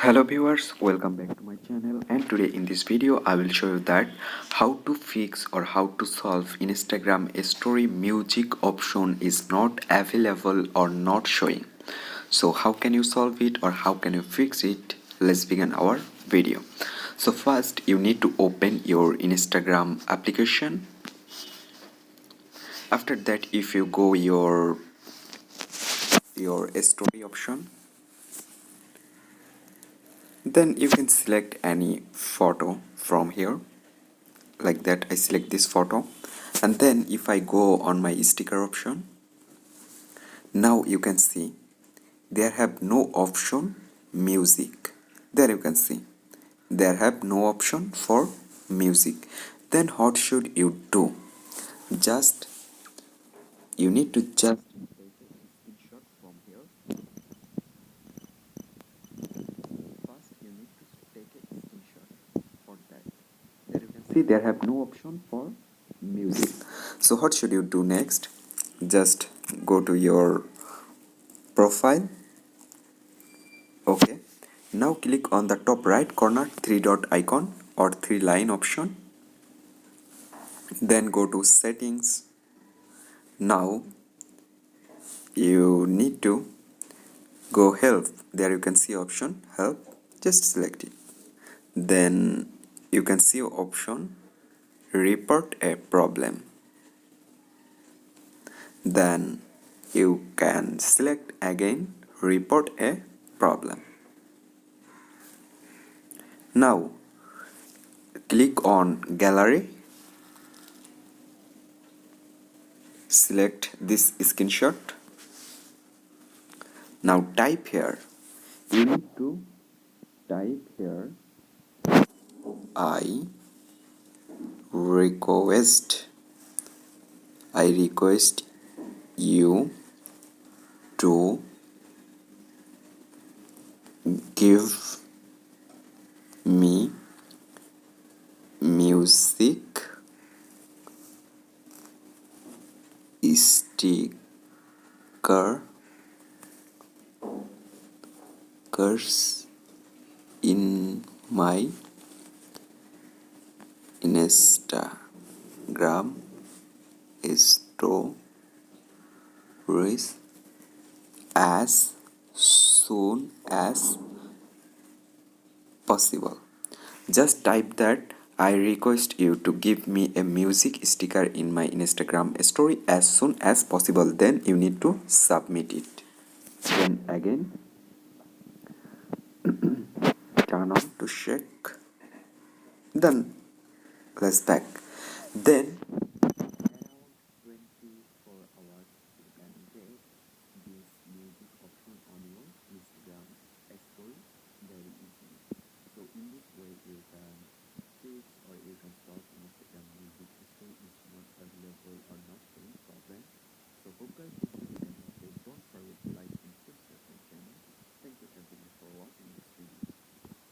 Hello viewers, welcome back to my channel, and today in this video I will show you that how to fix or how to solve Instagram story music option is not available or not showing. So how can you solve it or how can you fix it? Let's begin our video. So first you need to open your Instagram application. After that, if you go your story option, then you can select any photo from here. Like that, I select this photo, and then if I go on my sticker option, now you can see there have no option music. There you can see there have no option for music. Then what should you do? Just you need to just take a screenshot from here. First you need to take a screenshot for that. There you can see there have no option for music. So what should you do next? Just go to your profile. Okay, now click on the top right corner three dot icon or three line option, then go to settings. Now you need to go help. There you can see option help, just select it. Then you can see option report a problem. Then you can select again report a problem. Now click on gallery, select this screenshot. Now type here, you need to type here I request you to give me music stickers in my Instagram stories as soon as possible. Just type that I request you to give me a music sticker in my Instagram story as soon as possible. Then you need to submit it. Then again turn on to check. Then let's back. Then around 24 hours you can get this music option on your Instagram story very easily. So in this way you